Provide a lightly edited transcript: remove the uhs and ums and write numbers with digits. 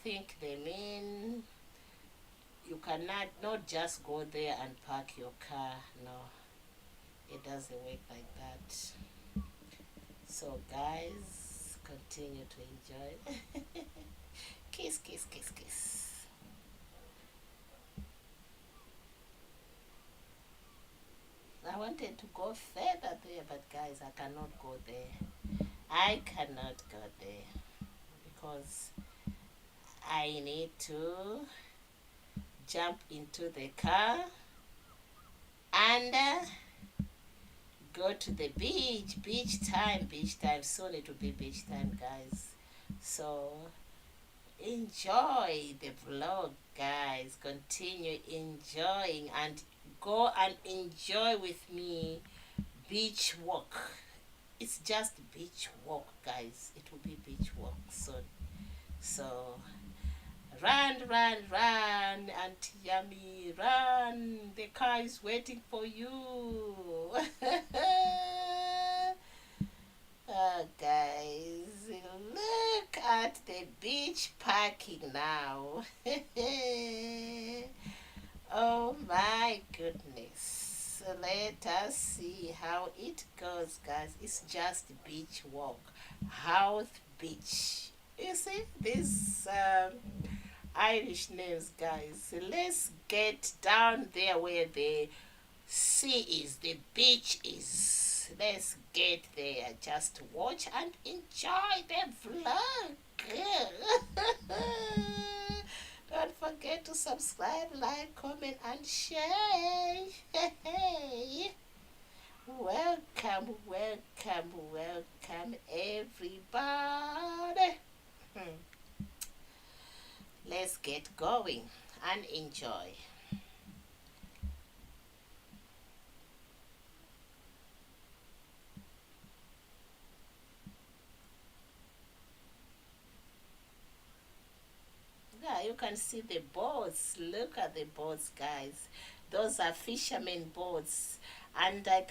think they mean you cannot not just go there and park your car. No, it doesn't work like that. So guys, continue to enjoy. Kiss, kiss, kiss, kiss. I wanted to go further there, but guys, I cannot go there. I cannot go there because I need to jump into the car and go to the beach. Beach time, beach time. Soon it will be beach time, guys. So enjoy the vlog, guys. Continue enjoying and go and enjoy with me beach walk. It's just beach walk, guys. It will be beach walk soon. So run, run, run, AuntYummy, run. The car is waiting for you. Oh, guys, look at the beach parking now. Oh my goodness. So let us see how it goes, guys. It's just beach walk. House Beach. You see these Irish names, guys. Let's get down there where the sea is, the beach is. Let's get there. Just watch and enjoy the vlog. Don't forget to subscribe, like, comment, and share. Hey. Welcome, welcome, welcome, everybody. Let's get going and enjoy. Yeah, you can see the boats. Look at the boats, guys. Those are fishermen boats. And I